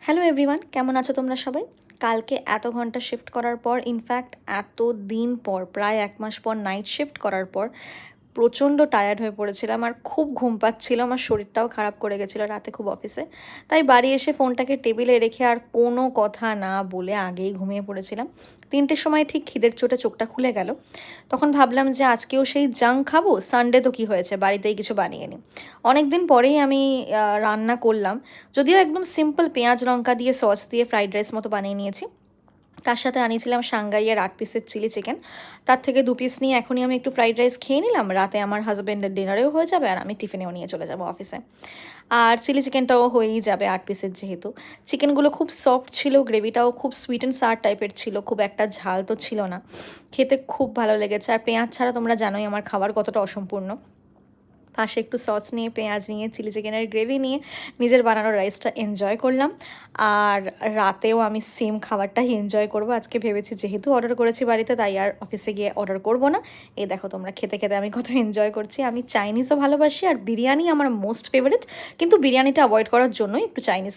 Hello everyone, কেমন আছো তোমরা সবাই? কালকে এত ঘন্টা শিফট করার পর, ইনফ্যাক্ট এত দিন পর, প্রায় 1 মাস পর নাইট শিফট করার পর প্রচণ্ড টায়ার্ড হয়ে পড়েছিলাম আর খুব ঘুম পাচ্ছিল। আমার শরীরটাও খারাপ করে গেছিলো রাতে খুব অফিসে। তাই বাড়ি এসে ফোনটাকে টেবিলে রেখে আর কোনো কথা না বলে আগেই ঘুমিয়ে পড়েছিলাম। 3টের সময় ঠিক খিদের চোটে চোখটা খুলে গেল। তখন ভাবলাম যে আজকেও সেই জাঙ্ক খাবো, সানডে তো কী হয়েছে, বাড়িতেই কিছু বানিয়ে নিই। অনেক দিন পরেই আমি রান্না করলাম, যদিও একদম সিম্পল পেঁয়াজ লঙ্কা দিয়ে সস দিয়ে ফ্রাইড রাইস মতো বানিয়ে নিয়েছি। তার সাথে আনিয়েছিলাম সাংগাইয়ের 8 পিসের চিলি চিকেন। তার থেকে 2 পিস নিয়ে এখনই আমি একটু ফ্রাইড রাইস খেয়ে নিলাম, রাতে আমার হাজব্যান্ডের ডিনারেও হয়ে যাবে আর আমি টিফিনেও নিয়ে চলে যাব অফিসে। আর চিলি চিকেনটাও হয়েই যাবে 8 পিসের যেহেতু। চিকেনগুলো খুব সফট ছিল, গ্রেভিটাও খুব সুইট অ্যান্ড সার টাইপের ছিল, খুব একটা ঝাল তো ছিল না। খেতে খুব ভালো লেগেছে। আর পেঁয়াজ ছাড়া তোমরা জানোই আমার খাবার কতটা অসম্পূর্ণ। পাশে একটু সস নিয়ে, পেঁয়াজ নিয়ে, চিলি চিকেনের গ্রেভি নিয়ে নিজের বানানো রাইসটা এনজয় করলাম। আর রাতেও আমি সেম খাবারটাই এনজয় করব। আজকে ভেবেছি যেহেতু অর্ডার করেছি বাড়িতে, তাই আর অফিসে গিয়ে অর্ডার করব না। এই দেখো তোমরা, খেতে খেতে আমি কত এনজয় করছি। আমি চাইনিজও ভালোবাসি আর বিরিয়ানি আমার মোস্ট ফেভারিট, কিন্তু বিরিয়ানিটা অ্যাভয়েড করার জন্যই একটু চাইনিজ